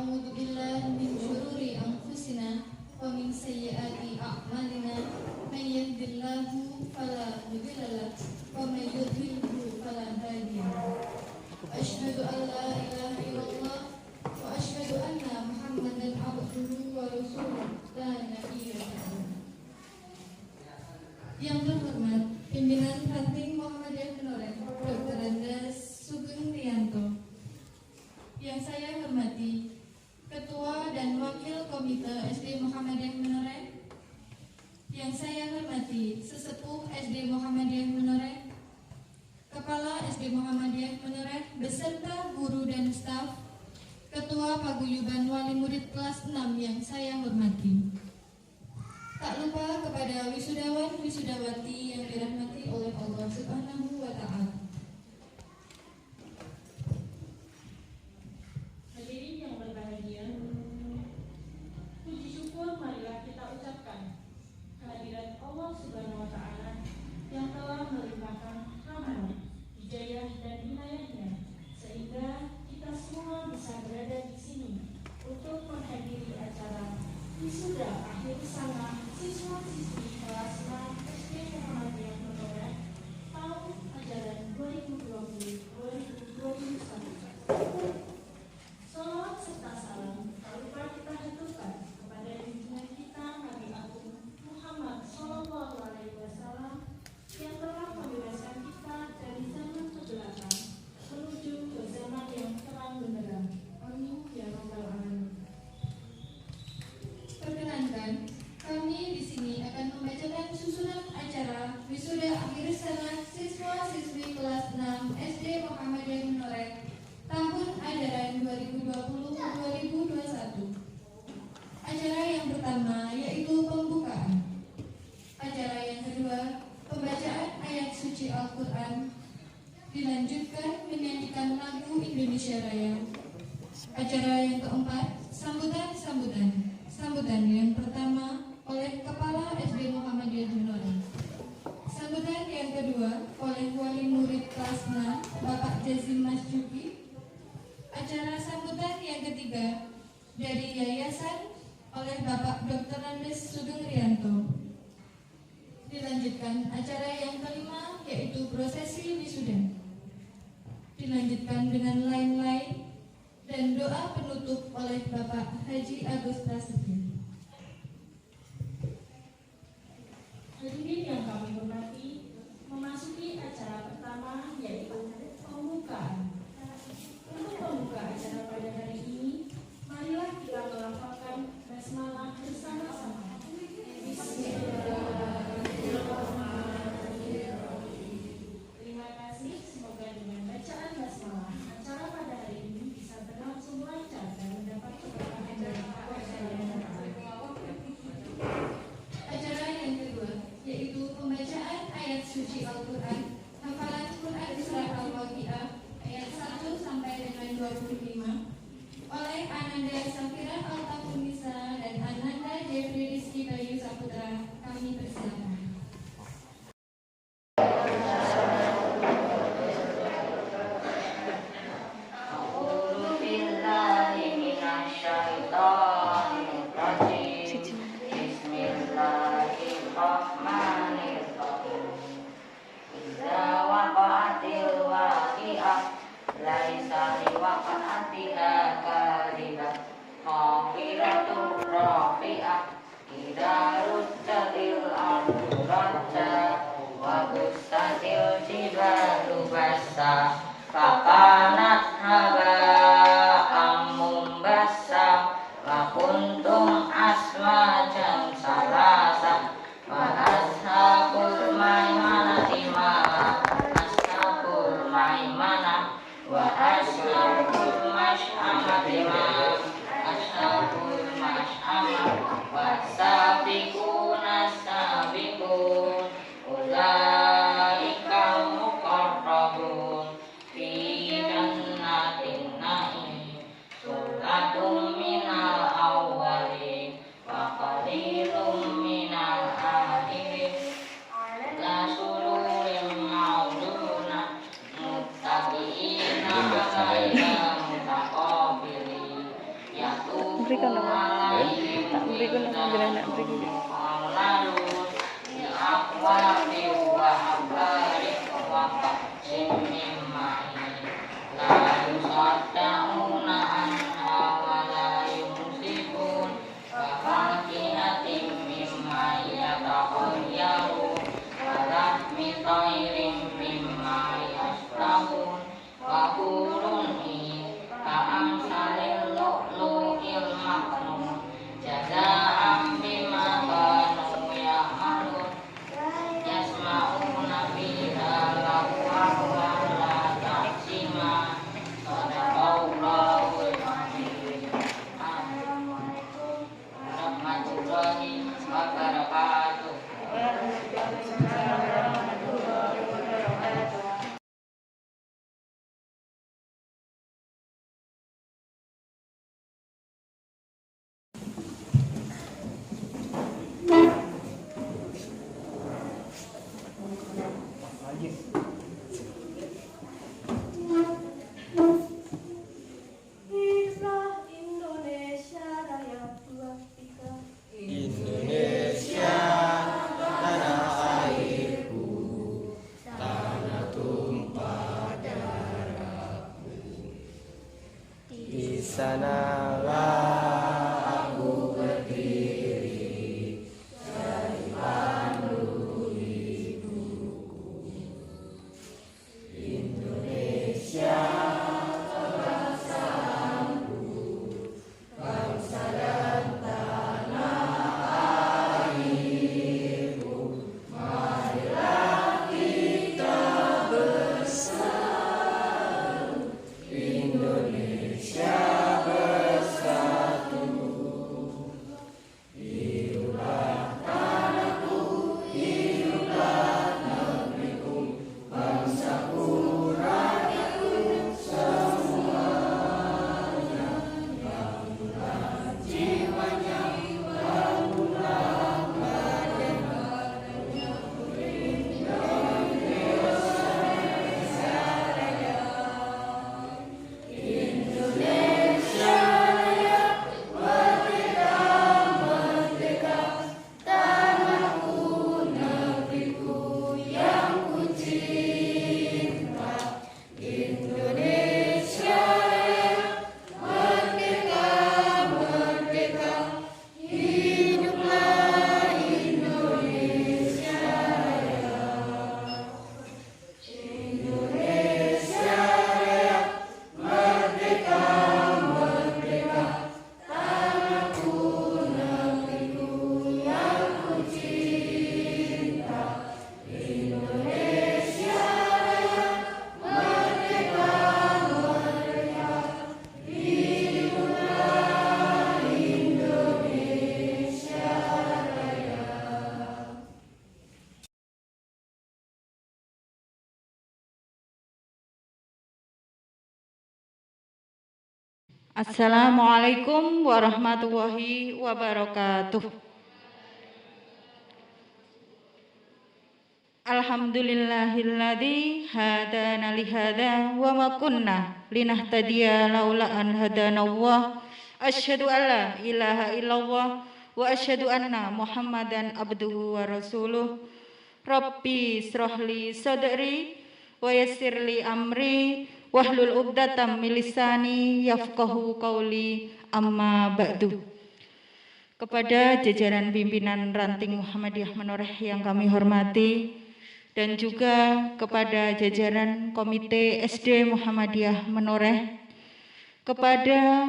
ونعوذ بالله من شرور أنفسنا ومن سيئات أعمالنا من يهد الله فلا مضل له ومن يضلل فلا هادي له أشهد أن لا إله إلا الله وأشهد أن محمدا عبده ورسوله لا نبي بعده. Yang terhormat pimpinan Ranting Muhammadiyah Menoreh Dr. Andes Sugeng Rianto. Yang saya hormati Ketua dan Wakil Komite SD Muhammadiyah Menoreh. Yang saya hormati Sesepuh SD Muhammadiyah Menoreh, Kepala SD Muhammadiyah Menoreh beserta guru dan staf, Ketua Paguyuban Wali Murid kelas 6 yang saya hormati. Tak lupa kepada wisudawan wisudawati yang dirahmati oleh Allah Subhanahu wa Ta'ala. Hadirin yang berbahagia, puji syukur marilah kita ucapkan kehadiran Allah Subhanahu wa Ta'ala yang telah melimpahkan rahmat, hidayah dan inayahnya sehingga kita semua bisa berada di sini untuk menghadiri acara wisuda akhir sana siswa-siswi kelas 6 SD Muhammadiyah Menoreh tahun ajaran 2020-2021. Salawat serta salam tak lupa kita haturkan kepada junjungan kita Nabi Agung Muhammad Sallallahu Alaihi Wasallam yang telah membebaskan kita dari zaman kegelapan menuju ke zaman yang terang benderang. Amin ya rabbal alamin. Perkenankan, kami di sini akan membacakan susunan acara wisuda akhir sana siswa-siswi kelas 6 SD Muhammadiyah Menoreh tahun ajaran 2020-2021. Acara yang pertama yaitu pembukaan. Acara yang kedua, pembacaan ayat suci Al-Quran. Dilanjutkan menyanyikan lagu Indonesia Raya. Acara yang keempat, sambutan. Sambutan yang pertama oleh Kepala SD Muhammadiyah Menoreh. Sambutan yang kedua oleh Wali Murid kelas 6 Bapak Jazim Mas Juki. Acara sambutan yang ketiga dari Yayasan oleh Bapak Dr. Andes Sugeng Rianto. Dilanjutkan acara yang kelima yaitu prosesi wisuda. Dilanjutkan dengan lain-lain dan doa penutup oleh Bapak Haji Agus Prasetyo. Hadirin yang kami hormati, memasuki acara pertama yaitu pembukaan. Untuk membuka acara pada hari ini, marilah kita melafalkan basmalah bersama-sama. Terima kasih, semoga dengan bacaan basmalah acara pada hari ini bisa berlangsung lancar dan mendapat keberkahan dari Allah Subhanahu wa Ta'ala. Acara yang kedua yaitu pembacaan ayat suci Al-Quran, hafalan Quran surah Al-Waqiah ayat berikan nama. Tak berikan nama bila nak berikan. Assalamualaikum warahmatullahi wabarakatuh. Alhamdulillahilladzi hadana lihada wa ma kunna linahtadiya laula an hadanallah. Asyhadu an la ilaha illallah wa asyhadu anna Muhammadan abduhu wa rasuluh. Rabbi shrahli sadri wa yassirli amri wahlul 'uqdatam min lisani yafqahu qauli, amma ba'du. Kepada jajaran pimpinan Ranting Muhammadiyah Menoreh yang kami hormati, dan juga kepada jajaran Komite SD Muhammadiyah Menoreh, kepada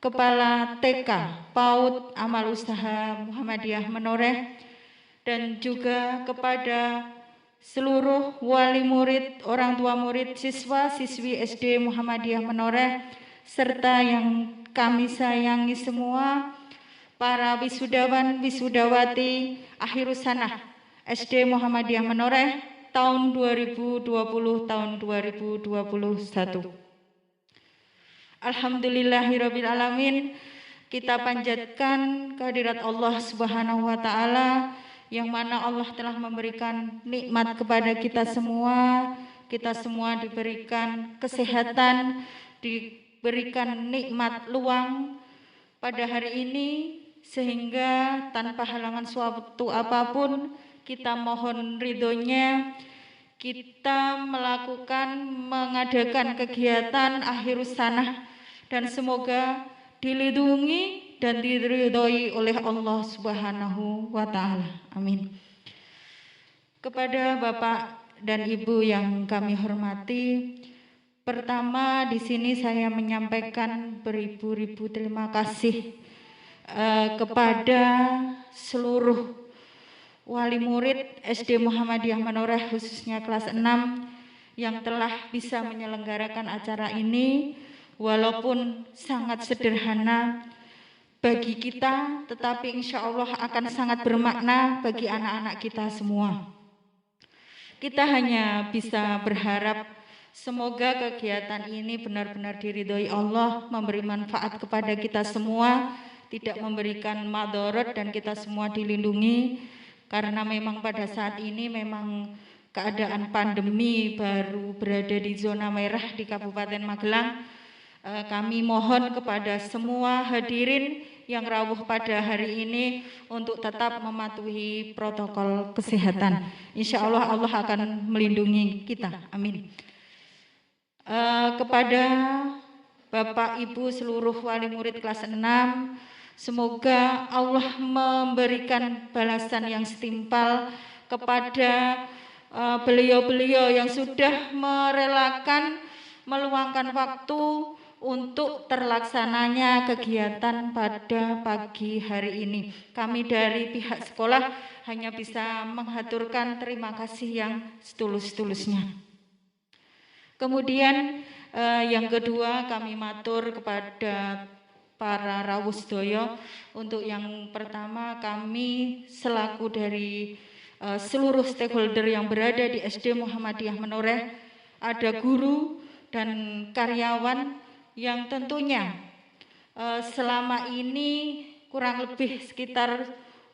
Kepala TK PAUD Amal Usaha Muhammadiyah Menoreh, dan juga kepada seluruh wali murid, orang tua murid, siswa-siswi SD Muhammadiyah Menoreh, serta yang kami sayangi semua, para wisudawan, wisudawati akhirus sanah SD Muhammadiyah Menoreh tahun 2020, tahun 2021. Alhamdulillahirabbil alamin, kita panjatkan kehadirat Allah Subhanahu wa taala, yang mana Allah telah memberikan nikmat kepada kita semua diberikan kesehatan, diberikan nikmat luang pada hari ini, sehingga tanpa halangan suatu apapun kita mohon ridhonya, kita mengadakan kegiatan akhirus sanah, dan semoga dilindungi dan diridhoi oleh Allah Subhanahu wa Ta'ala. Amin. Kepada Bapak dan Ibu yang kami hormati, pertama di sini saya menyampaikan beribu-ribu terima kasih kepada seluruh wali murid SD Muhammadiyah Menoreh, khususnya kelas 6 yang telah bisa menyelenggarakan acara ini, walaupun sangat sederhana bagi kita, tetapi insya Allah akan sangat bermakna bagi anak-anak kita semua. Kita hanya bisa berharap semoga kegiatan ini benar-benar diridhoi Allah, memberi manfaat kepada kita semua, tidak memberikan madharat, dan kita semua dilindungi. Karena memang pada saat ini memang keadaan pandemi baru berada di zona merah di Kabupaten Magelang. Kami mohon kepada semua hadirin yang rawuh pada hari ini untuk tetap mematuhi protokol kesehatan. Insya Allah Allah akan melindungi kita. Amin. Kepada Bapak Ibu seluruh wali murid kelas 6, semoga Allah memberikan balasan yang setimpal kepada beliau-beliau yang sudah merelakan meluangkan waktu untuk terlaksananya kegiatan pada pagi hari ini. Kami dari pihak sekolah hanya bisa menghaturkan terima kasih yang setulus-tulusnya. Kemudian yang kedua, kami matur kepada para rawuh sedaya. Untuk yang pertama, kami selaku dari seluruh stakeholder yang berada di SD Muhammadiyah Menoreh, ada guru dan karyawan yang tentunya selama ini kurang lebih sekitar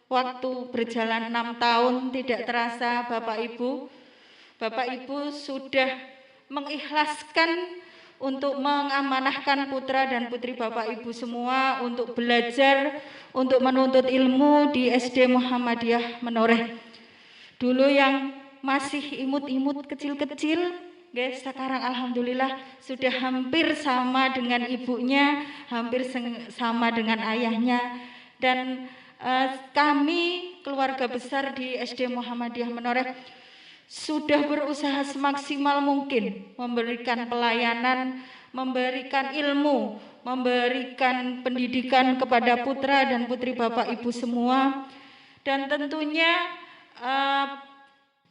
waktu berjalan 6 tahun tidak terasa Bapak Ibu sudah mengikhlaskan untuk mengamanahkan putra dan putri Bapak Ibu semua untuk belajar, untuk menuntut ilmu di SD Muhammadiyah Menoreh. Dulu yang masih imut-imut kecil-kecil, guys, sekarang alhamdulillah sudah hampir sama dengan ibunya, hampir sama dengan ayahnya. Dan kami keluarga besar di SD Muhammadiyah Menoreh sudah berusaha semaksimal mungkin memberikan pelayanan, memberikan ilmu, memberikan pendidikan kepada putra dan putri Bapak Ibu semua. Dan tentunya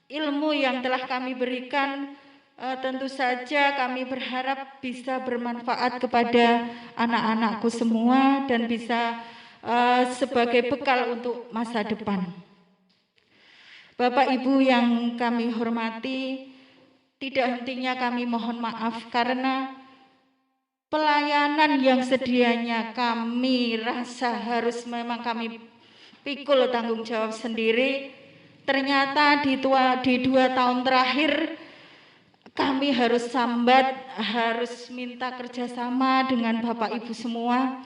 ilmu yang telah kami berikan tentu saja kami berharap bisa bermanfaat kepada anak-anakku semua dan bisa sebagai bekal untuk masa depan. Bapak Ibu yang kami hormati, tidak hentinya kami mohon maaf karena pelayanan yang sedianya kami rasa harus memang kami pikul tanggung jawab sendiri. Ternyata di 2 tahun terakhir kami harus sambat, harus minta kerjasama dengan Bapak Ibu semua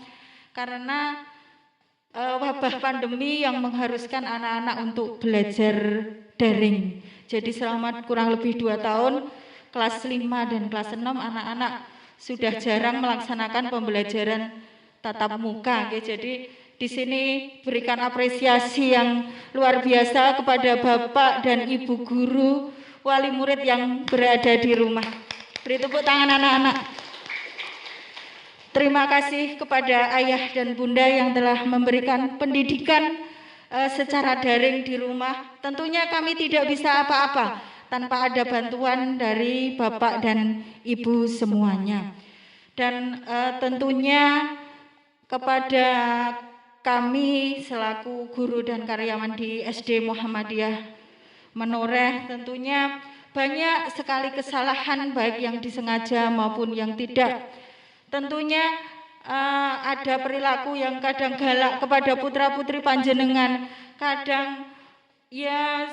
karena wabah pandemi yang mengharuskan anak-anak untuk belajar daring. Jadi selama kurang lebih 2 tahun, kelas 5 dan kelas 6 anak-anak sudah jarang melaksanakan pembelajaran tatap muka. Jadi di sini berikan apresiasi yang luar biasa kepada Bapak dan Ibu guru, wali murid yang berada di rumah. Beri tepuk tangan anak-anak. Terima kasih kepada ayah dan bunda yang telah memberikan pendidikan secara daring di rumah. Tentunya kami tidak bisa apa-apa tanpa ada bantuan dari Bapak dan Ibu semuanya. Dan tentunya kepada kami selaku guru dan karyawan di SD Muhammadiyah Menoreh, tentunya banyak sekali kesalahan baik yang disengaja maupun yang tidak. Tentunya ada perilaku yang kadang galak kepada putra-putri panjenengan, kadang ya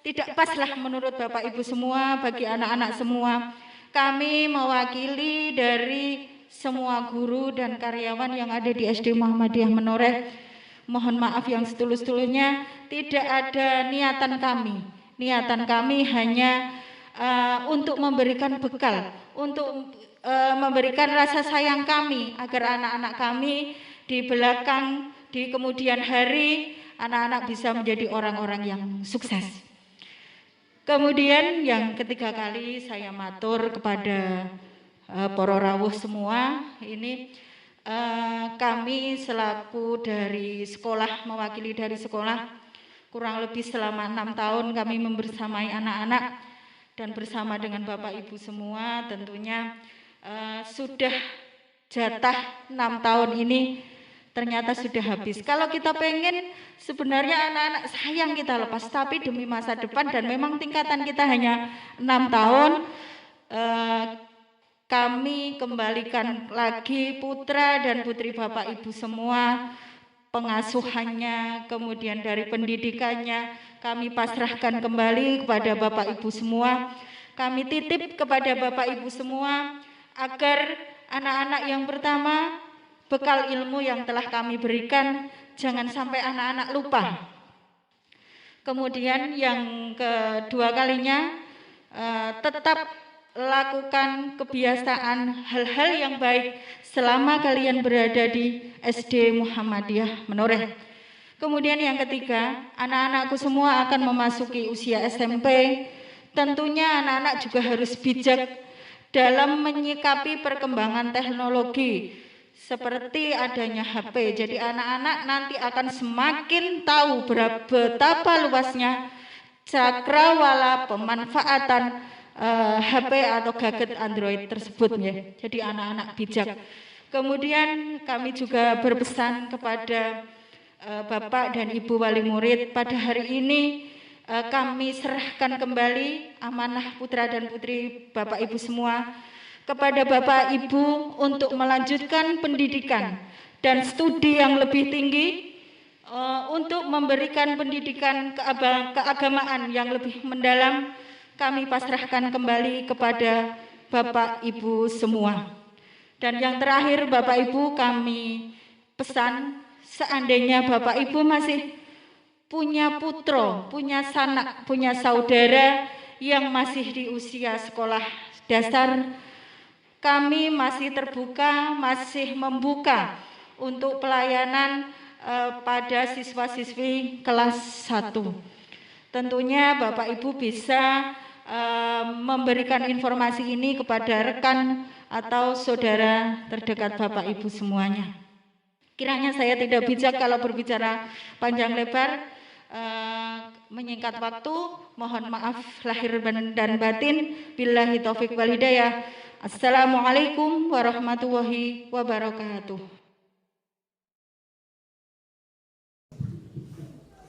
tidak pas lah menurut Bapak Ibu semua, bagi anak-anak semua. Kami mewakili dari semua guru dan karyawan yang ada di SD Muhammadiyah Menoreh. Mohon maaf yang setulus-tulusnya, tidak ada niatan kami. Niatan kami hanya untuk memberikan bekal, untuk memberikan rasa sayang kami agar anak-anak kami di belakang, di kemudian hari, anak-anak bisa menjadi orang-orang yang sukses. Kemudian yang ketiga kali saya matur kepada para rawuh semua, ini kami selaku dari sekolah, mewakili dari sekolah, kurang lebih selama 6 tahun kami membersamai anak-anak dan bersama dengan Bapak Ibu semua tentunya sudah jatah 6 tahun ini ternyata sudah habis. Kalau kita pengen sebenarnya anak-anak sayang kita lepas, tapi demi masa depan dan memang tingkatan kita hanya 6 tahun, kami kembalikan lagi putra dan putri Bapak Ibu semua, pengasuhannya, kemudian dari pendidikannya, kami pasrahkan kembali kepada Bapak Ibu semua. Kami titip kepada Bapak Ibu semua agar anak-anak yang pertama, bekal ilmu yang telah kami berikan, jangan sampai anak-anak lupa. Kemudian yang kedua kalinya, tetap lakukan kebiasaan hal-hal yang baik selama kalian berada di SD Muhammadiyah Menoreh. Kemudian yang ketiga, anak-anakku semua akan memasuki usia SMP. Tentunya anak-anak juga harus bijak dalam menyikapi perkembangan teknologi seperti adanya HP. Jadi anak-anak nanti akan semakin tahu betapa luasnya cakrawala pemanfaatan HP atau gadget Android tersebut ya. Jadi anak-anak bijak. Kemudian kami juga berpesan kepada Bapak dan Ibu wali murid, pada hari ini kami serahkan kembali amanah putra dan putri Bapak Ibu semua kepada Bapak Ibu untuk melanjutkan pendidikan dan studi yang lebih tinggi, untuk memberikan pendidikan keagamaan yang lebih mendalam. Kami pasrahkan kembali kepada Bapak Ibu semua. Dan yang terakhir Bapak Ibu, kami pesan, seandainya Bapak Ibu masih punya putra, punya sanak, punya saudara yang masih di usia sekolah dasar, kami masih terbuka, masih membuka untuk pelayanan pada siswa-siswi kelas 1. Tentunya Bapak Ibu bisa memberikan informasi ini kepada rekan atau saudara terdekat Bapak Ibu semuanya. Kiranya saya tidak bijak kalau berbicara panjang lebar, menyingkat waktu, mohon maaf lahir dan batin. Billahi taufik wal hidayah. Assalamualaikum warahmatullahi wabarakatuh.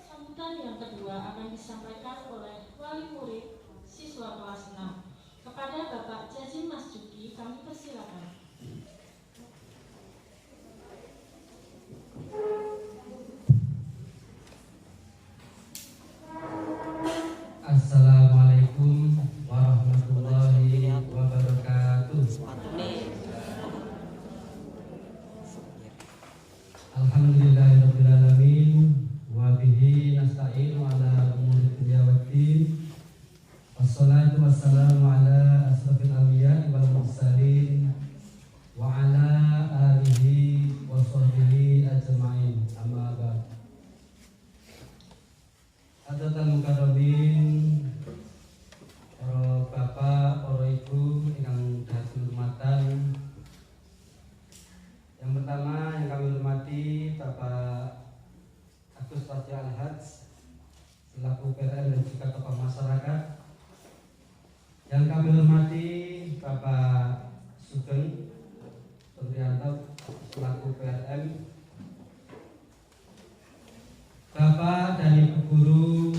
Sambutan yang kedua akan disampaikan oleh wali murid siswa kelas 6. Kepada Bapak Jazim Mas Juki, kami persilakan. Assalamualaikum warahmatullahi wabarakatuh. Alhamdulillahirabbil alamin wa bihi nasta'inu ala umuri dunya waddin. Wassalatu wassalamu ala asrofil anbiya'i wal mursalin wa ala alihi wa sahbihi ajma'in. Amma ba'd. Hadirin mukarramin, para bapak, para ibu yang dihormatan. Yang pertama yang kami hormati Bapak Agus Raja Al-Hajj selaku PRN dan juga tokoh masyarakat. Yang kami hormati Bapak Sugeng Pemrianto selaku PRM, Bapak dan Ibu guru,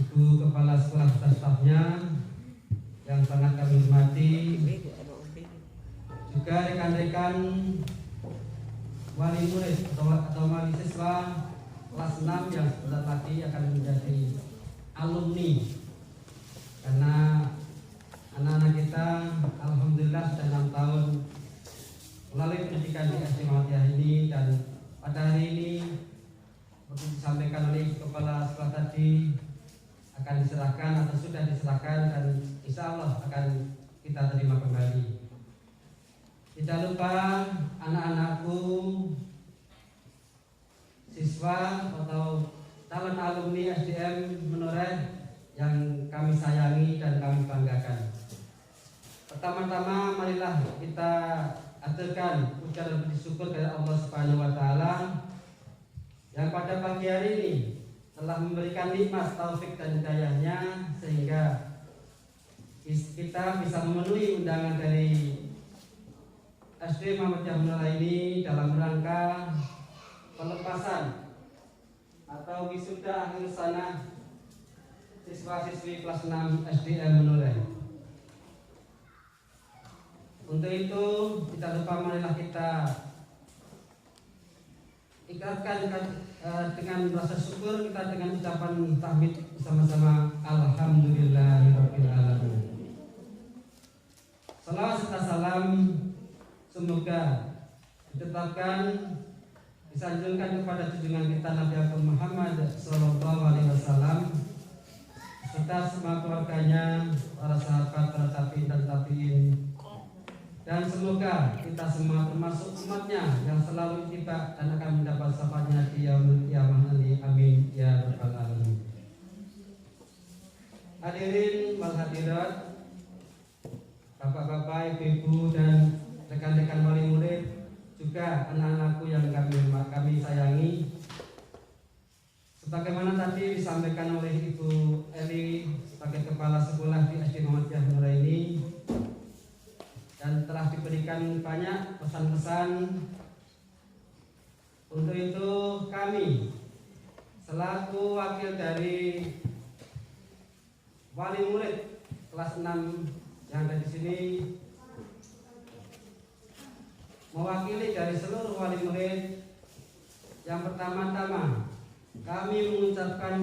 Ibu kepala sekolah dan stafnya yang sangat kami hormati, juga rekan-rekan wali murid atau wali siswa kelas 6 yang sebentar lagi akan menjadi alumni, karena anak-anak kita alhamdulillah sudah 6 tahun melalui pendidikan di SD Muhammadiyah ini, dan pada hari ini seperti disampaikan oleh kepala sekolah tadi akan diserahkan atau sudah diserahkan, dan insya Allah akan kita terima kembali. Tidak lupa anak-anakku, siswa atau calon alumni SDM Menoreh yang kami sayangi dan kami banggakan. Pertama-tama marilah kita aturkan ucapan bersyukur kepada Allah Subhanahu wa taala yang pada pagi hari ini telah memberikan nikmat taufik dan hidayahnya sehingga kita bisa memenuhi undangan dari SD Muhammadiyah Menoreh ini dalam rangka pelepasan atau wisuda akhir sana siswa-siswi kelas 6 SDM Menoreh. Untuk itu tidak lupa marilah kita ikatkan dengan rasa syukur kita dengan ucapan tahmid bersama-sama alhamdulillahirabbil alamin. Salawat serta salam semoga ditetapkan disanjungkan kepada junjungan kita Nabi Muhammad SAW serta semua keluarganya, para sahabat, para tabi'in dan tabi'in, dan semoga kita semua termasuk umatnya yang selalu tiba dan akan mendapat syafaatnya di yaumul qiyamah nanti. Amin ya rabbal alamin. Hadirin wal hadirat, bapak-bapak, ibu-ibu, dan rekan-rekan wali murid, juga anak-anakku yang kami sayangi. Sebagaimana tadi disampaikan oleh Ibu Eli sebagai kepala sekolah di SD Muhammadiyah Menoreh ini, dan telah diberikan banyak pesan-pesan. Untuk itu kami selaku wakil dari wali murid kelas 6 yang ada di sini, mewakili dari seluruh wali murid, yang pertama-tama kami mengucapkan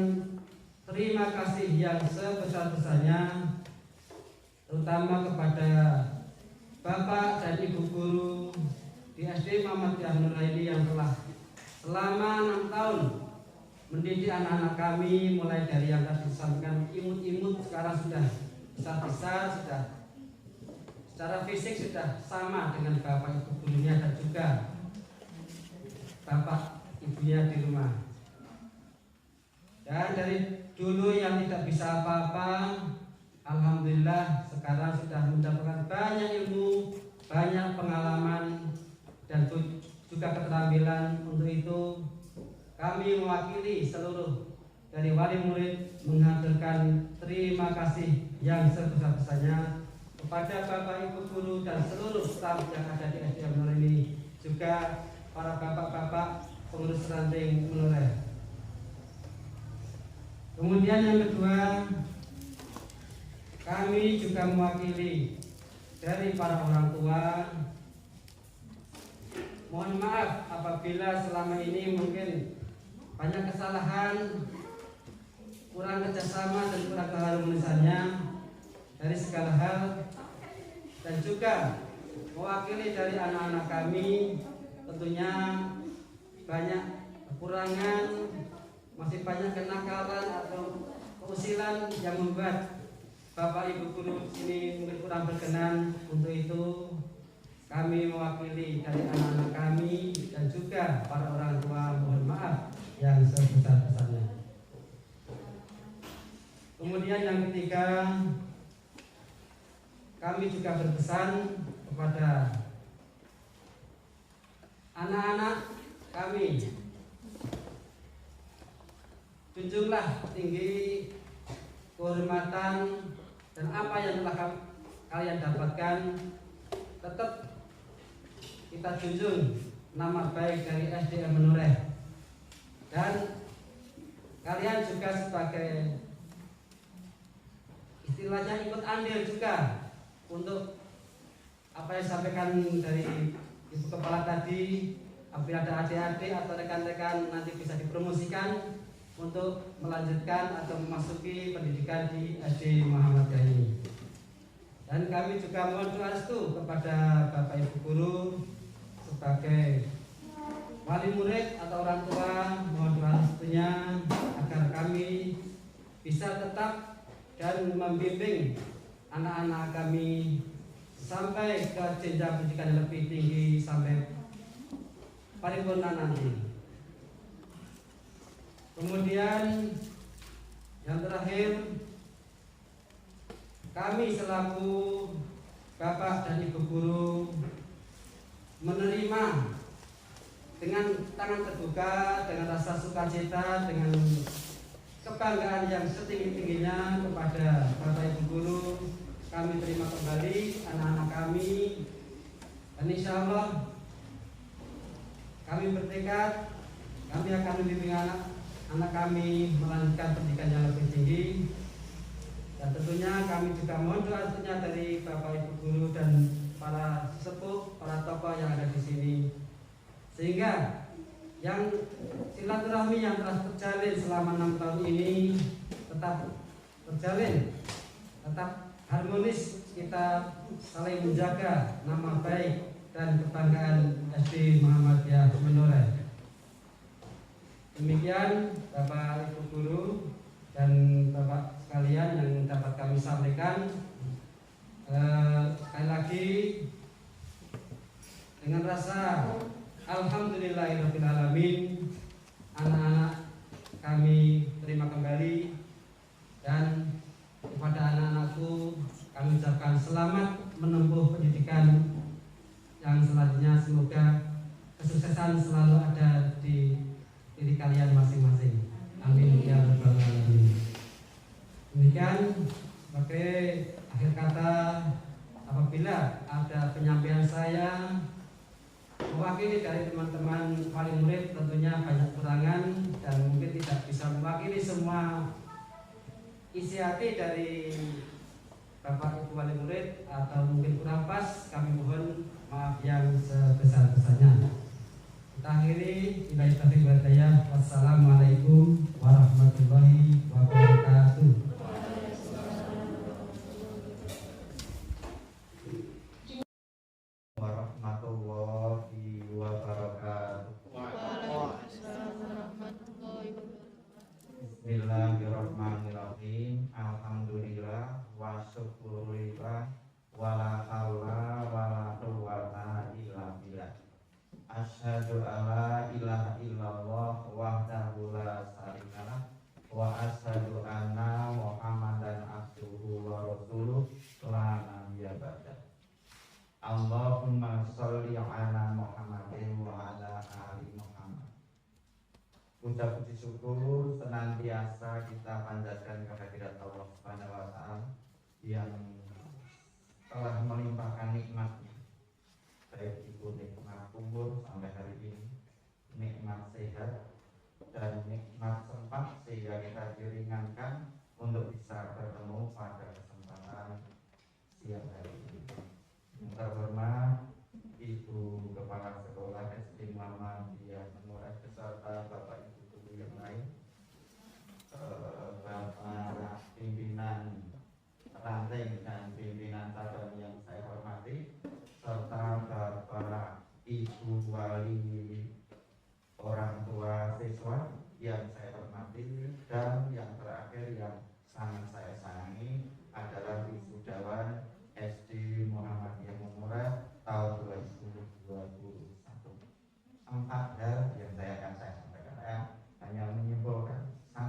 terima kasih yang sebesar-besarnya terutama kepada Bapak dan Ibu guru di SD Muhammadiyah Menoreh ini yang telah selama 6 tahun mendidik anak-anak kami, mulai dari yang tadi disampaikan imut-imut, sekarang sudah besar-besar, sudah secara fisik sudah sama dengan bapak ibu gurunya dan juga bapak ibunya di rumah. Dan dari dulu yang tidak bisa apa-apa, alhamdulillah sekarang sudah mendapatkan banyak ilmu, banyak pengalaman, dan juga keterampilan. Untuk itu kami mewakili seluruh dari wali murid menghaturkan terima kasih yang sebesar-besarnya kepada bapak ibu guru dan seluruh staf yang ada di SDM Menoreh ini, juga para bapak-bapak pengurus ranting Menoreh. Kemudian yang kedua, kami juga mewakili dari para orang tua. Mohon maaf apabila selama ini mungkin banyak kesalahan, kurang kerjasama dan kurang keharmonisannya dari segala hal, dan juga mewakili dari anak-anak kami tentunya banyak kekurangan, masih banyak kenakalan atau keusilan yang membuat bapak ibu guru sini mungkin kurang berkenan. Untuk itu kami mewakili dari anak-anak kami dan juga para orang tua mohon maaf yang sebesar-besarnya. Kemudian yang ketiga, kami juga berpesan kepada anak-anak kami, junjunglah tinggi kehormatan dan apa yang telah kalian dapatkan, tetap kita junjung nama baik dari SDM Menoreh, dan kalian juga sebagai istilahnya ikut andil juga untuk apa yang disampaikan dari Ibu Kepala tadi. Apabila ada adik-adik atau rekan-rekan nanti bisa dipromosikan untuk melanjutkan atau memasuki pendidikan di SD Muhammadiyah ini. Dan kami juga mohon doa restu kepada Bapak Ibu Guru sebagai wali murid atau orang tua, mohon doa restunya agar kami bisa tetap dan membimbing anak-anak kami sampai ke jenjang pendidikan yang lebih tinggi sampai paripurna nanti. Kemudian yang terakhir, kami selaku Bapak dan Ibu Guru menerima dengan tangan terbuka, dengan rasa sukacita, dengan kebanggaan yang setinggi-tingginya kepada Bapak Ibu Guru. Kami terima kembali anak-anak kami, dan insya Allah kami bertekad kami akan membimbing anak kami melanjutkan pendidikan yang lebih tinggi. Dan tentunya kami juga mohon doa restunya dari Bapak Ibu Guru dan para sesepuh, para tokoh yang ada di sini, sehingga yang silaturahmi yang telah terjalin selama 6 tahun ini tetap terjalin, tetap harmonis, kita saling menjaga nama baik dan kebanggaan SD Muhammadiyah Menoreh. Demikian Bapak Ibu Guru dan Bapak sekalian yang dapat kami sampaikan. Sekali lagi dengan rasa alhamdulillahirrahmanirrahim, anak-anak kami terima kembali, dan kepada anak-anakku kami ucapkan selamat menempuh pendidikan yang selanjutnya. Semoga kesuksesan selalu ada di diri kalian masing-masing. Amin ya rabbal alamin. Demikian sebagai akhir kata, apabila ada penyampaian saya mewakili dari teman-teman wali murid, tentunya banyak kurangan dan mungkin tidak bisa mewakili semua isi hati dari Bapak Ibu wali murid atau mungkin kurang pas, kami mohon maaf yang sebesar-besarnya. Kita akhiri, bila taufiq wal hidayah. Wassalamualaikum warahmatullahi wabarakatuh. Warahmatullahi wabarakatuh. Bismillahirrahmanirrahim. Alhamdulillah wa syukurillah wa la haula wa la quwwata illa billah. Asyhadu alla ilaha illallah wahdahu la syarikalah wa asyhadu anna Muhammadan abduhu wa rasuluh la nabiyya ba'dah. Allahumma sholli ala Muhammadin wa ala ali Muhammad. Puja puji syukur senantiasa kita panjatkan kehadirat Allah Subhanahu wa taala yang telah melimpahkan nikmatnya, baik itu nikmat umur sampai hari ini, nikmat sehat, dan nikmat sempat sehingga kita diringankan untuk bisa bertemu pada kesempatan siang hari ini. Yang terhormat Ibu Kepala Sekolah SD Muhammadiyah Menoreh beserta Bapak Ibu Guru yang lain, Bapak pimpinan ranting dan pimpinan cabang yang saya hormati, serta Bapak Ibu wali orang tua siswa yang saya hormati, dan yang terakhir yang sangat saya sayangi adalah wisudawan SD Muhammadiyah Menoreh tahun 2021. 4 hal yang saya sampaikan, hanya menyimpulkan. 1,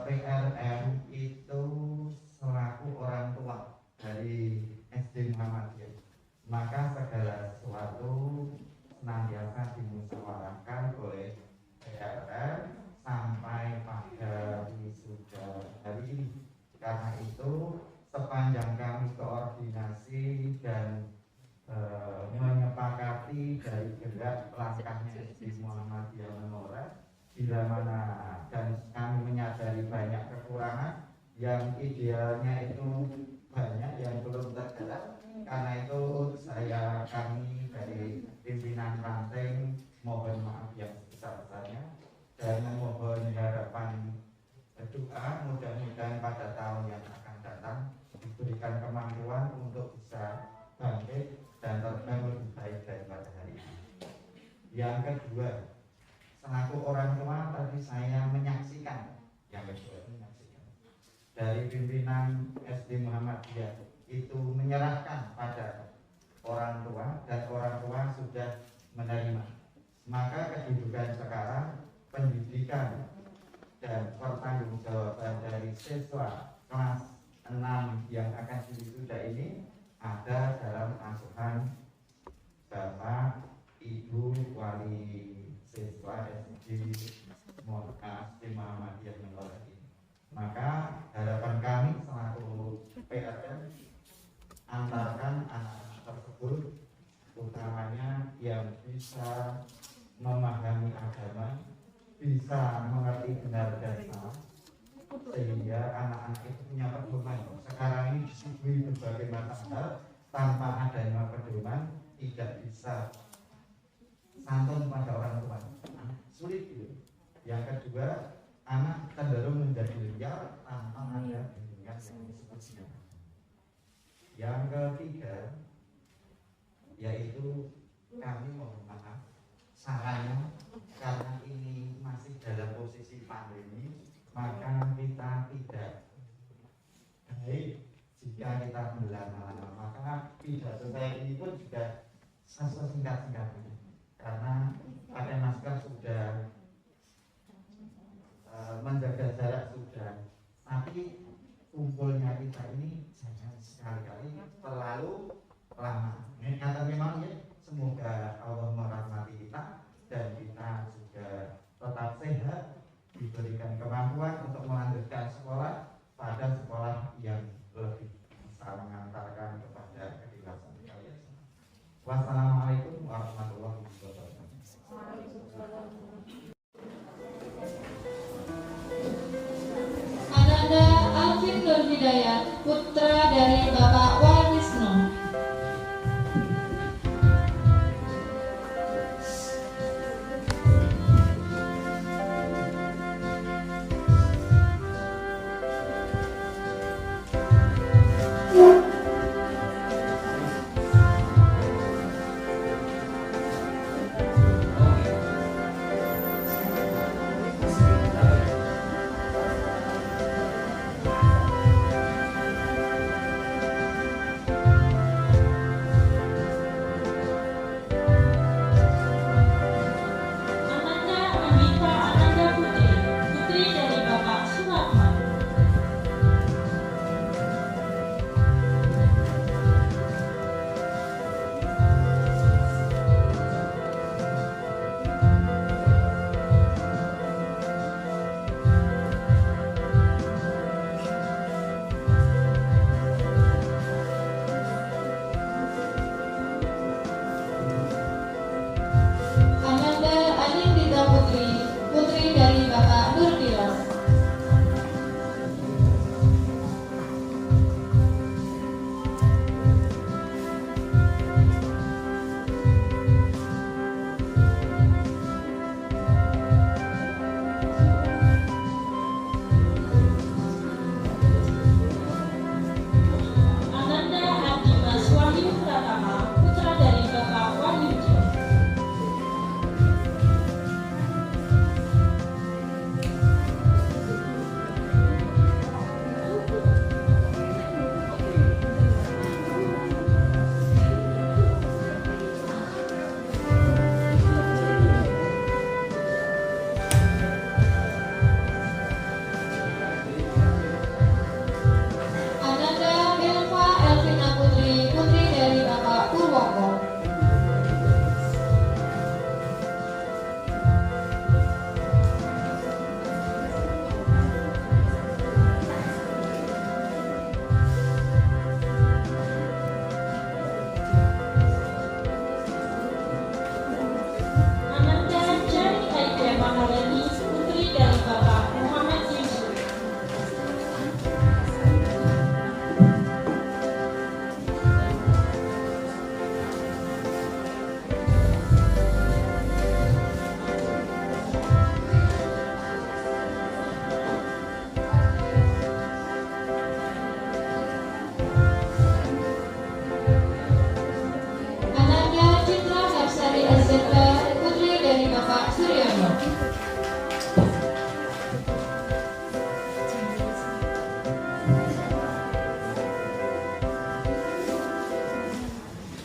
PRM itu selaku orang tua dari SD Muhammadiyah, maka segala sesuatu senantiasa dimusyawarahkan oleh PRM sampai pada wisuda hari ini. Karena itu sepanjang kami koordinasi dan menyepakati dari gerak langkahnya SD Muhammadiyah Menoreh, bila mana dan kami menyadari banyak kekurangan yang idealnya itu banyak yang belum tergerak. Karena itu kami dari pimpinan ranting mohon maaf yang sebesar-besarnya dan memohon harapan berdoa mudah-mudahan pada tahun yang akan datang diberikan kemampuan untuk bisa bangkit dan terbang lebih baik daripada hari ini. Yang kedua, selaku orang tua tadi saya menyaksikan dari pimpinan SD Muhammadiyah itu menyerahkan pada orang tua dan orang tua sudah menerima. Maka kehidupan sekarang pendidikan dan pertanggungjawaban dari siswa kelas 6 yang akan wisuda ini ada dalam asuhan Bapak Ibu wali siswa SD Muhammadiyah Menolak ini. Maka harapan kami selaku PRM antarkan anak-anak tersebut utamanya yang bisa memahami agama, bisa mengerti benar dan salah, sehingga anak-anak itu punya pedoman. Sekarang ini disuguhi berbagai macam hal, tanpa adanya pedoman tidak bisa santun pada orang tua, sulit itu. Yang kedua, anak cenderung menjadi liar tanpa ada bimbingan yang disebutnya. Yang ketiga, yaitu kami mohon maaf sarannya, karena ini masih dalam posisi pandemi, maka kita tidak baik jika kita berlama-lama. Maka pidato saya ini pun juga sesingkat-singkatnya, karena pakai masker sudah, menjaga jarak sudah, tapi kumpulnya kita ini jangan sekali-kali terlalu lama. Ini kata memang ya, semoga Allah merahmati kita dan kita juga tetap sehat, diberikan kemampuan untuk melanjutkan sekolah pada sekolah yang lebih bisa mengantarkan kepada kedewasaan kalian. Wassalamualaikum warahmatullahi wabarakatuh. Ananda Alvin Nur Hidayat, putra dari Bapak Warisno.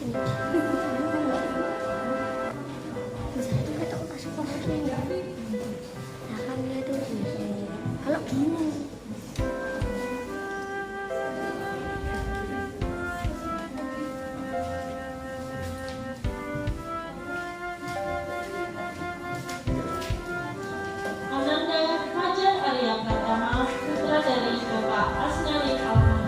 Kalau gini Ananda Fajar Arya Pratama, putra dari Bapak Asnawi Almarhum.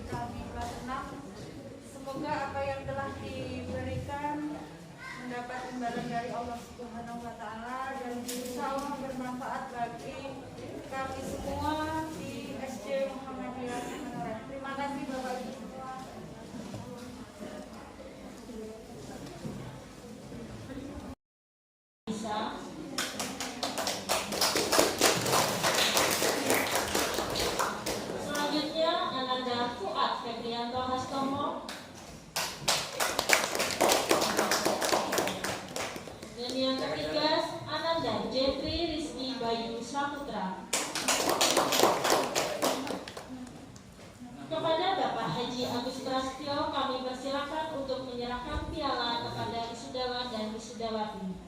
kami kelas 6. Semoga apa yang telah diberikan mendapat imbalan dari Allah Subhanahu wa taala dan insya Allah bermanfaat bagi kami semua di SD Muhammadiyah Menoreh. Terima kasih Bapak Ibu semua. Selanjutnya Ananda Fuad Febrianto Hastomo. Dan yang ketiga Ananda Jeffrey Rizky Bayu Saputra. Kepada Bapak Haji Agus Prasetyo kami persilakan untuk menyerahkan piala kepada wisudawan dan wisudawati.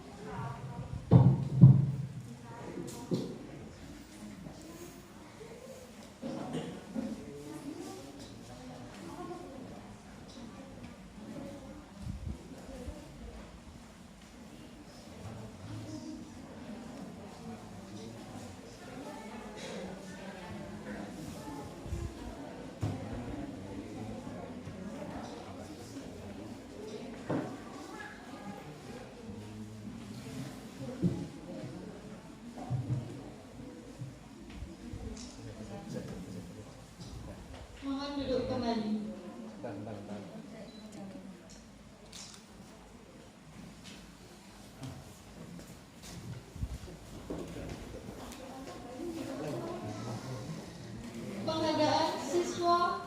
Mohon duduk kembali. Penghargaan siswa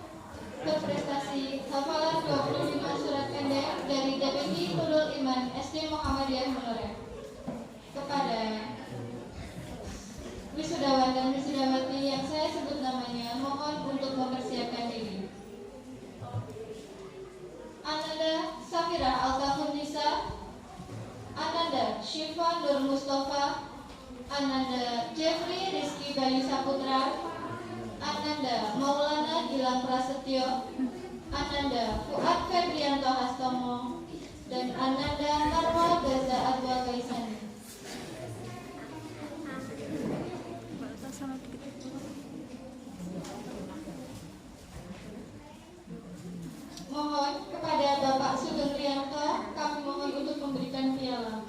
berprestasi hafalan 25 surat pendek dari TPQ Nurul Iman SD Muhammadiyah Menoreh kepada wisudawan dan wisudawati yang saya sebut namanya, mohon untuk mempersiapkan diri. Ananda Safira Al-Kahunisa, Ananda Syifa Nur Mustafa, Ananda Jeffrey Rizky Bayu Saputra, Ananda Maulana Gilang Prasetyo, Ananda Fuad Febrianto Hastomo, dan Ananda Marwa Gaza Adwa Kaisani. Mohon kepada Bapak Sugeng Rianto, kami mohon untuk memberikan piala.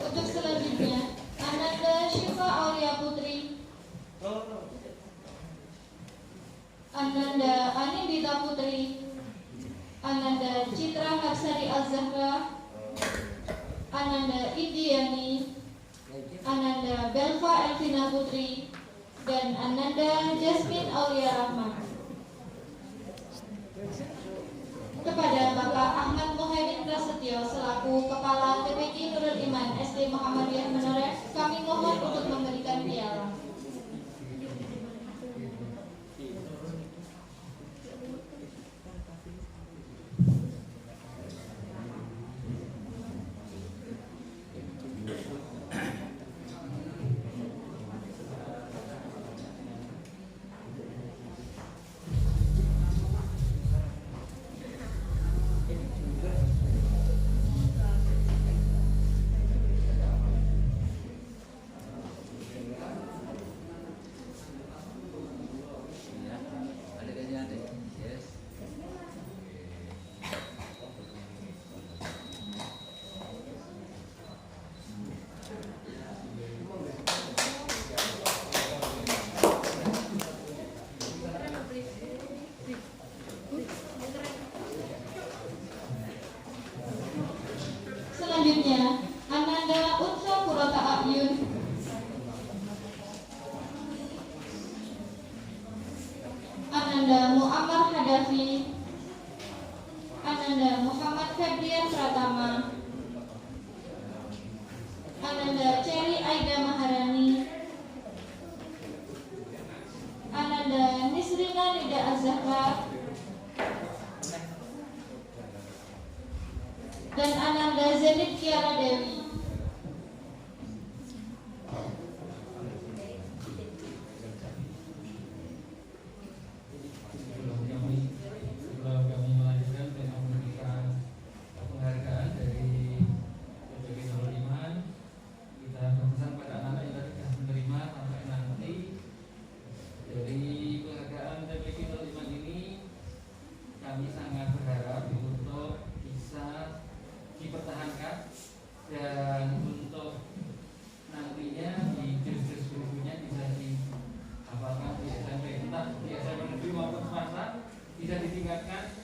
Untuk selanjutnya, Ananda Syifa Aulia Putri, Ananda Anindita Putri, Ananda Citra Harsari Al-Zahra, Ananda Idiani, Ananda Belva Elvina Putri, dan Ananda Jasmine Aulia Rahman. Kepada Bapak Ahmad Muhaimin Prasetyo selaku Kepala TPQ Nurul Iman SD Muhammadiyah Menoreh, kami mohon untuk memberikan piala. Selanjutnya, Ananda Unsa Purata Ayun, Ananda Muammar Hadafi, Ananda Muhammad Febrian Pratama, Ananda Cherry Aida Maharani, Ananda Nisrina Nida Azhara, dan Ananda Zenit Kiara Dewi. Sebelum kami melanjutkan dengan memberikan penghargaan dari PPK Nurul Iman, kita berpesan pada anak-anak yang tadi sudah menerima sampai nanti dari penghargaan PPK Nurul Iman ini. Kami sangat berharap untuk bisa dipertahankan dan untuk nantinya di jurus-jurus berikutnya bisa dihafalkan di SMP, entah di SMP negeri maupun swasta, bisa ditingkatkan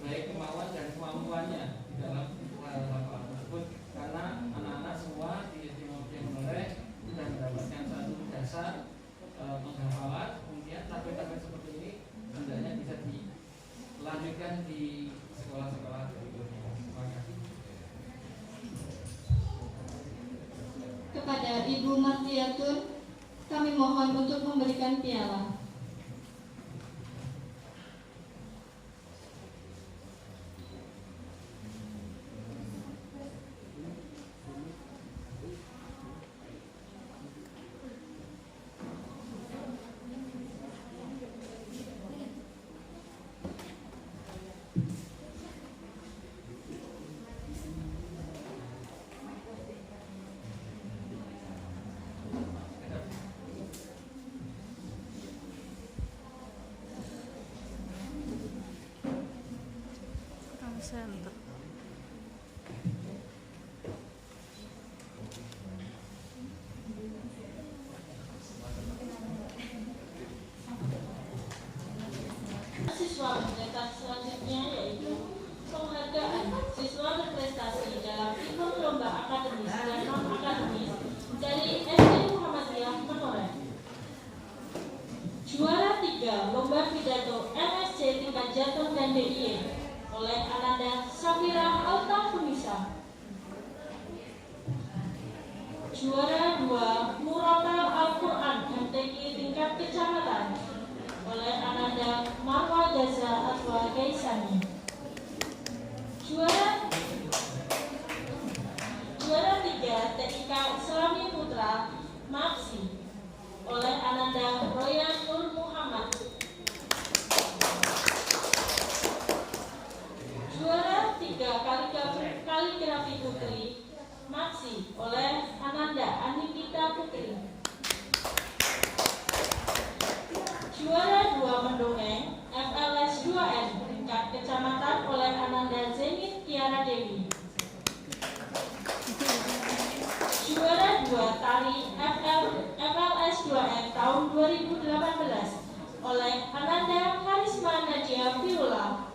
baik kemauan dan kemampuannya di dalam hal tersebut, karena anak-anak semua di SD Muhammadiyah Menoreh sudah mendapatkan satu dasar penghafalan. Kemudian target-target seperti ini hendaknya bisa dilanjutkan di sekolah-sekolah berikutnya. Terima kasih. Kepada Ibu Martiatun, kami mohon untuk memberikan piala. Center. Siswa berprestasi selanjutnya yaitu penghargaan siswa berprestasi dalam event lomba akademis dan non akademis dari SD Muhammadiyah Menoreh. Juara 3 lomba pidato MSC tingkat Jateng dan DIY oleh Ananda Safira Alta Funisa. Juara 2 Murotal Al-Quran MTQ tingkat kecamatan oleh Ananda Marwa Gaza Atwa Gaisani. Juara 3 TIK Islami Putra Mapsi oleh Ananda Royan Nur Muhammad. Juara 3 Kaligrafi Putri Mapsi oleh Ananda Anikita Putri. Juara 2 Mendongeng FLS 2N tingkat kecamatan oleh Ananda Zenit Kiara Dewi. Juara 2 Tari FLS 2N tahun 2018 oleh Ananda Karisma Nadia Fiula.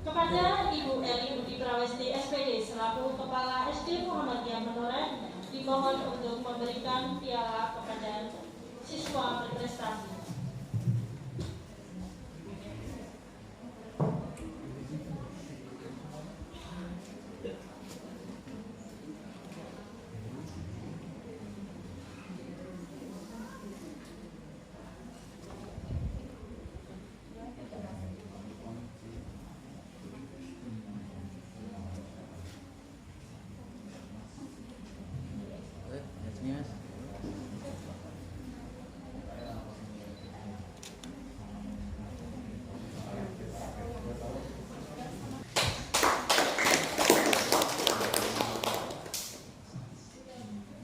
Kepada Ibu Eli Budi Prawesti SPD selaku Kepala SD Muhammadiyah Menoreh dimohon untuk memberikan piala kepada siswa berprestasi.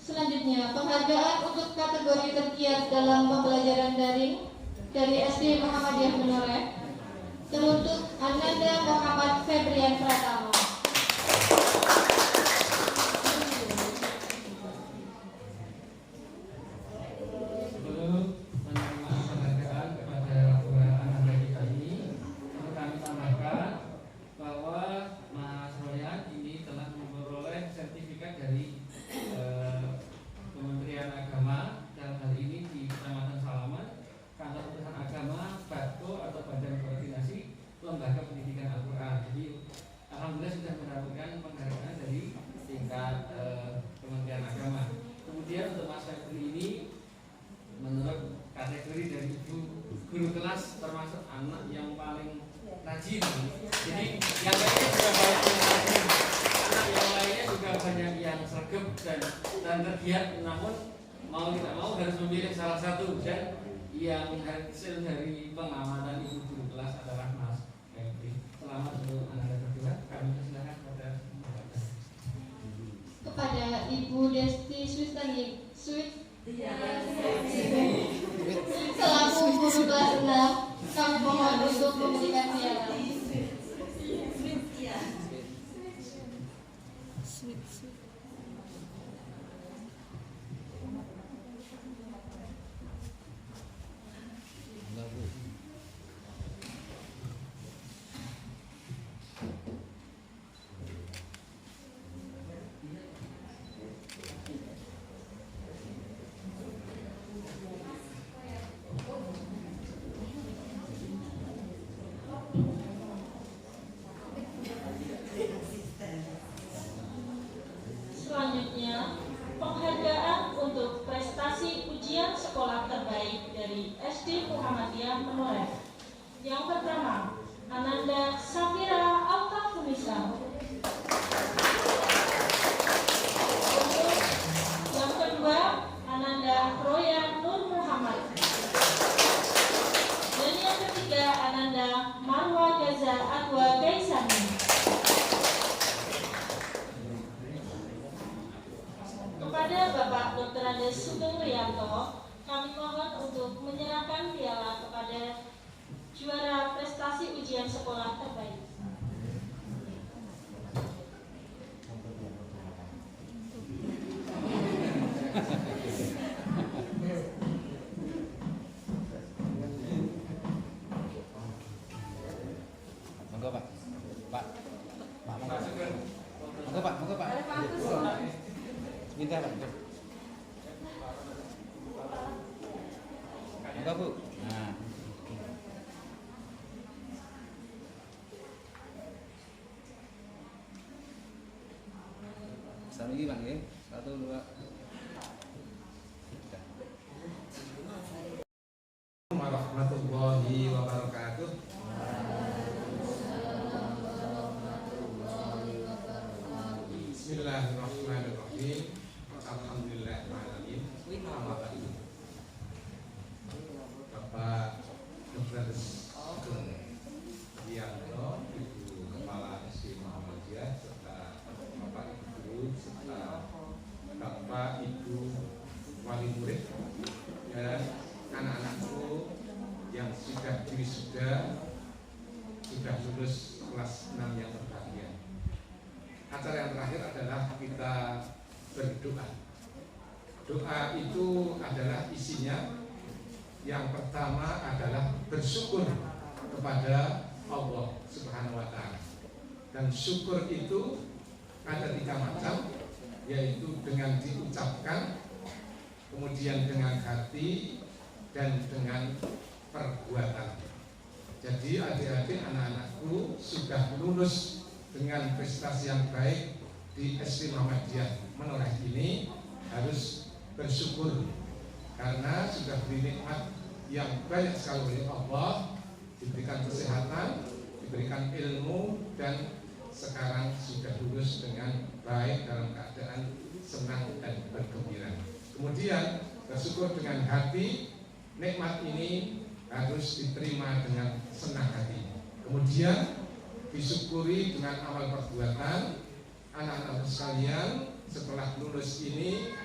Selanjutnya, penghargaan untuk kategori tergiat dalam pembelajaran daring dari SD Muhammadiyah Menoreh teruntuk Ananda Muhammad Febrian Pratama. Sebelum menerima penghargaan kepada dua anak didik kami, rajin. Jadi yang lainnya juga banyak yang rajin, anak yang lainnya juga banyak yang sergap dan tergiat, namun mau tidak mau harus memilih salah satu, dan yang hasil dari pengamatan ibu guru kelas adalah Mas Henry. Selamat untuk anak berdua. Kami persilakan kepada Ibu Desti Swistani selaku guru kelas 6, kami mohon untuk memberikan piala. Selanjutnya, penghargaan untuk prestasi ujian sekolah terbaik dari SD Muhammadiyah Menoreh. Yang pertama, Ananda Safira Altafunisa. Yang kedua, Ananda Roya Nur Muhammad. Dan yang ketiga, Ananda Marwa Gaza Adwa Gaisani. Kepada Bapak Dr. Andes Sugeng Rianto, kami mohon untuk menyerahkan piala kepada juara prestasi ujian sekolah terbaik. Monggo Pak. Pak. Pak, monggo. Monggo Pak, monggo Pak. Minta Pak. Monggo Bu. Nah. Sami iki Pak nggih. 1 2. Warahmatullahi wabarakatuh. Bismillahirrahmanirrahim. Alhamdulillahirrahmanirrahim. Bapak Dr. Dianto, Ibu Kepala SD Muhammadiyah, serta Bapak Ibu Guru, serta Bapak Ibu Wali Murid, dan anak-anakku yang sudah diwisuda, sudah lulus kelas 6 yang berbahagia. Acara yang terakhir adalah kita berdoa. Doa itu adalah isinya, yang pertama adalah bersyukur kepada Allah Subhanahu wa Ta'ala. Dan syukur itu ada 3 macam, yaitu dengan diucapkan, kemudian dengan hati, dan dengan perbuatan. Jadi adik-adik anak-anakku sudah lulus dengan prestasi yang baik di SD Muhammadiyah Menoreh ini harus bersyukur karena sudah diberi nikmat yang banyak sekali oleh Allah, diberikan kesehatan, diberikan ilmu, dan sekarang sudah lulus dengan baik dalam keadaan senang dan bergembira. Kemudian bersyukur dengan hati, nikmat ini harus diterima dengan senang hati. Kemudian disyukuri dengan amal perbuatan. Anak-anak sekalian setelah lulus ini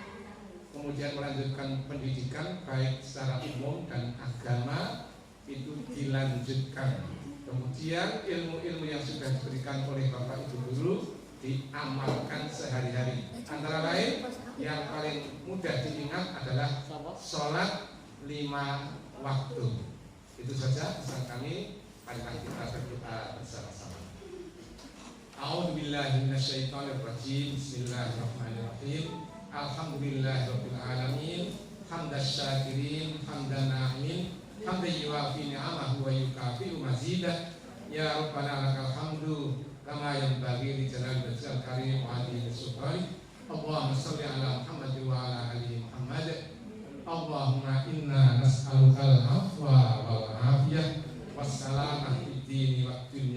kemudian melanjutkan pendidikan baik secara umum dan agama itu dilanjutkan. Kemudian ilmu-ilmu yang sudah diberikan oleh Bapak Ibu Guru diamalkan sehari-hari. Antara lain yang paling mudah diingat adalah sholat 5 waktu. Itu saja pesan kami. Marilah kita berdoa bersama-sama. A'udzubillahi minasyaitonirrajim. Bismillahirrahmanirrahim. Alhamdulillahirabbil alamin. Hamdasy syakirin, hamdan na'imin, hamdan yuwafi ni'amahu wa yukafi'u mazidah. Ya Rabbana lakal hamdu kama yanbaghi li jalali wajhikal karim wa adhimi sultani. Allahumma shalli ala Muhammad wa ala ali Muhammad. Allahumma inna nas'alukal afwa wal afiyah wassalamah fid dini wad dunya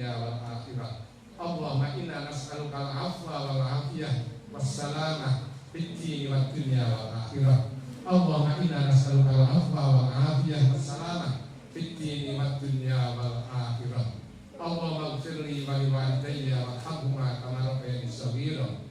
akhirah. Allahumma inna nas'aluka al-afwa wal afiyah wassalamah fid dini wad dunya wal akhirah. Allahumma inna nas'aluka al-afwa wal afiyah wassalamah fid dini wad dunya wal akhirah. Allahumma ighfirli wa liwalidayya warhamhuma kama rabbayani shaghira.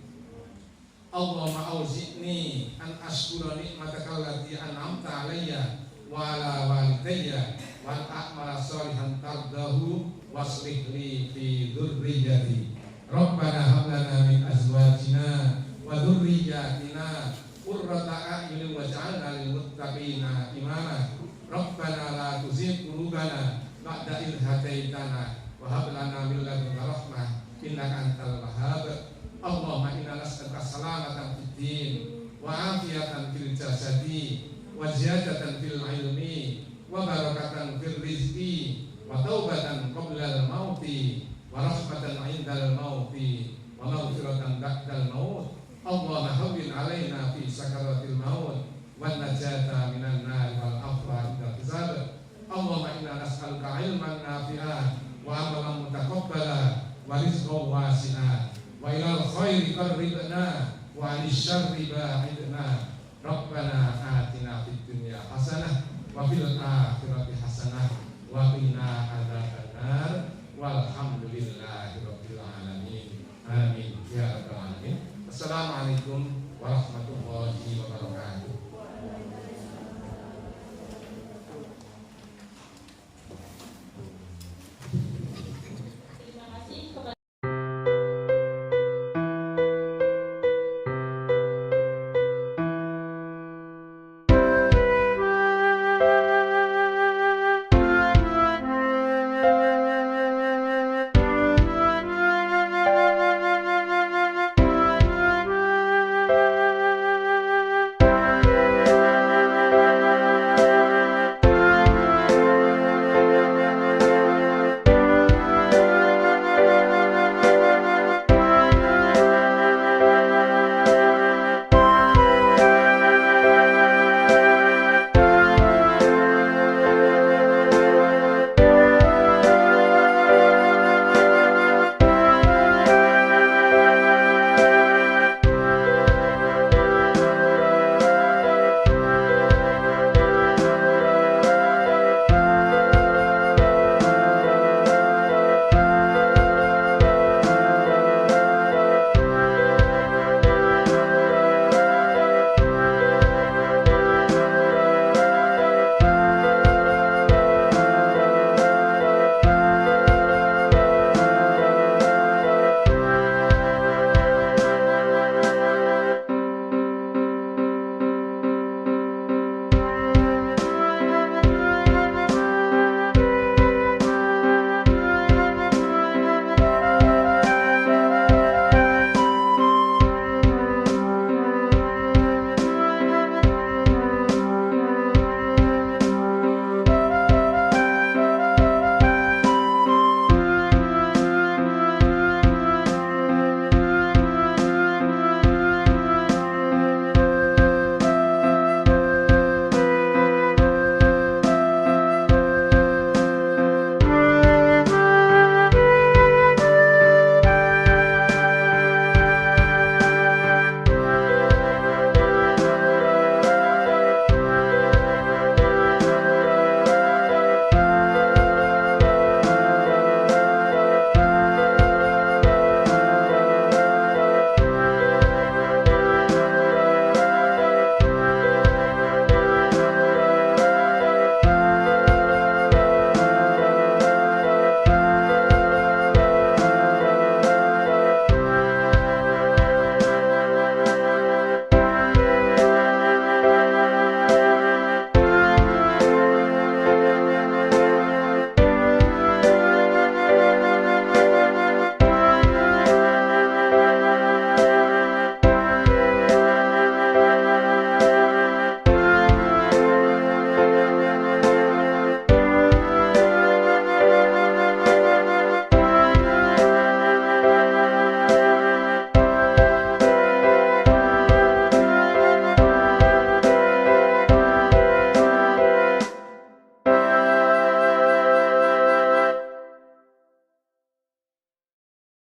Allahumma auzi'ni an ashkura ni'mataka allati an'amta alayya wa ala walidayya wa an a'mala shalihan tardahu waslih li fi dzurriyyati. Rabbana hab lana min azwajina wa dzurriyyatina qurrata a'yunin waj'alna lil muttaqina imama. Rabbana la tuzigh qulubana ba'da idh hadaitana wa hab lana min ladunka rahmah innaka antal wahhab. Allahumma inna nas'aluka salamatan fid din wa afiyatan fil jasadi wa ziyadatan fil ilmi wa barakatan fil rizqi wa taubatan qabla al-mauti wa rahmatan 'indal mauti wa maghfiratan ba'dal maut. Allahumma hawwin 'alaina fi sakaratil maut wan najata minan nar wal afwa 'inda hisab. Allahumma inna nas'aluka 'ilman nafi'an wa amalan mutaqabbala wa rizqan wasi'an wa ilal khairi qarribna wa 'anil syarri ba'idna. Rabbana atina fid dunya hasanah wa fil akhirati hasanah wa qina adzabannar.